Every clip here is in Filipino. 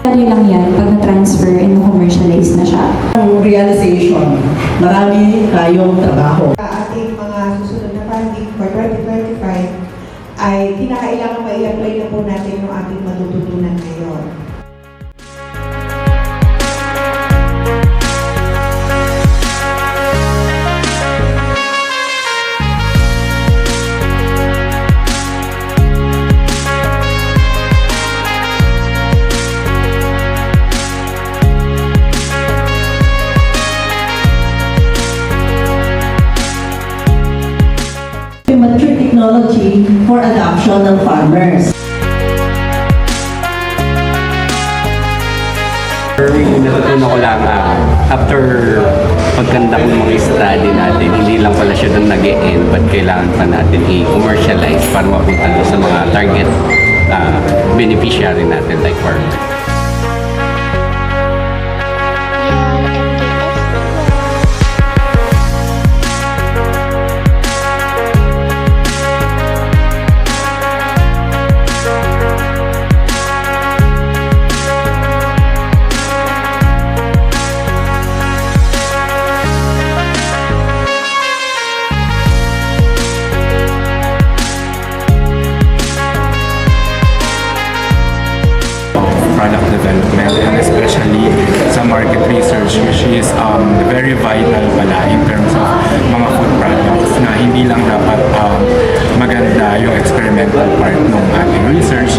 Value lang yan pag na-transfer and na-commercialize na siya. Ang realization, marami tayong trabaho. Ating mga susunod na funding for 2025 ay kinakailangan pa i-apply na po natin yung ating matututunan ngayon. Mature technology for adoption ng farmers. Natutunan ko lang, after pagkanda ng mga study natin, hindi lang pala siya doon nag-e-end, but kailangan pa natin i-commercialize para mapunta doon sa mga target beneficiary natin like farmers. Product development and especially sa market research, which is very vital pala in terms of mga food products na hindi lang dapat maganda yung experimental part ng ating research,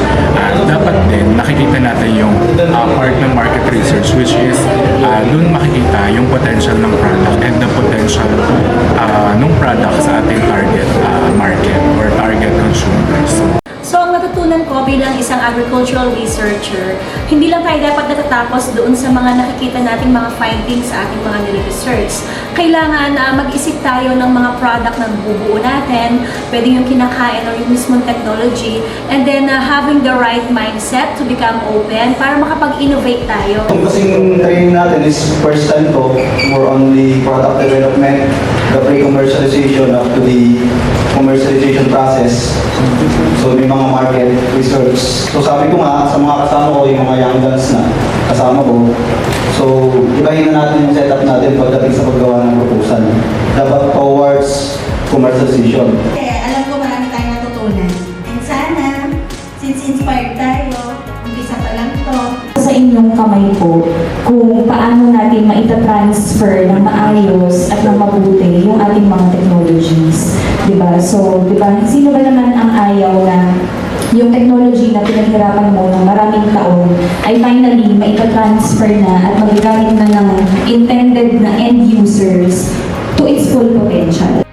dapat din nakikita natin yung part ng market research, which is dun makikita yung potential ng product and the potential ng product sa ating target market or target consumers. So, ang natutunan ko bilang isang agricultural researcher, hindi lang tayo dapat natatapos doon sa mga nakikita nating mga findings sa ating mga nire-research. Kailangan mag-isip tayo ng mga product na bubuo natin, pwede yung kinakain or yung mismong technology, and then having the right mindset to become open para makapag-innovate tayo. Yung kasing training natin is first time to, more on the product development, the pre-commercialization up to the commercialization process. So may mga market research. So sabi ko nga, sa mga kasama ko, yung mga young guns na kasama ko, so ibahin na natin yung setup natin pagdating sa paggawa ng proposal. Dapat towards commercialization. Alam ko marami tayong natutunan. And sana, since inspired tayo, umpisa pa lang to. Sa inyong kamay po kung paano natin maita-transfer ng maayos at ng mabuti yung ating mga technologies. Diba? So, diba, sino ba naman ang ayaw na yung technology na pinaghirapan mo ng maraming taon ay finally maita-transfer na at magagamit na ng intended na end users to its full potential.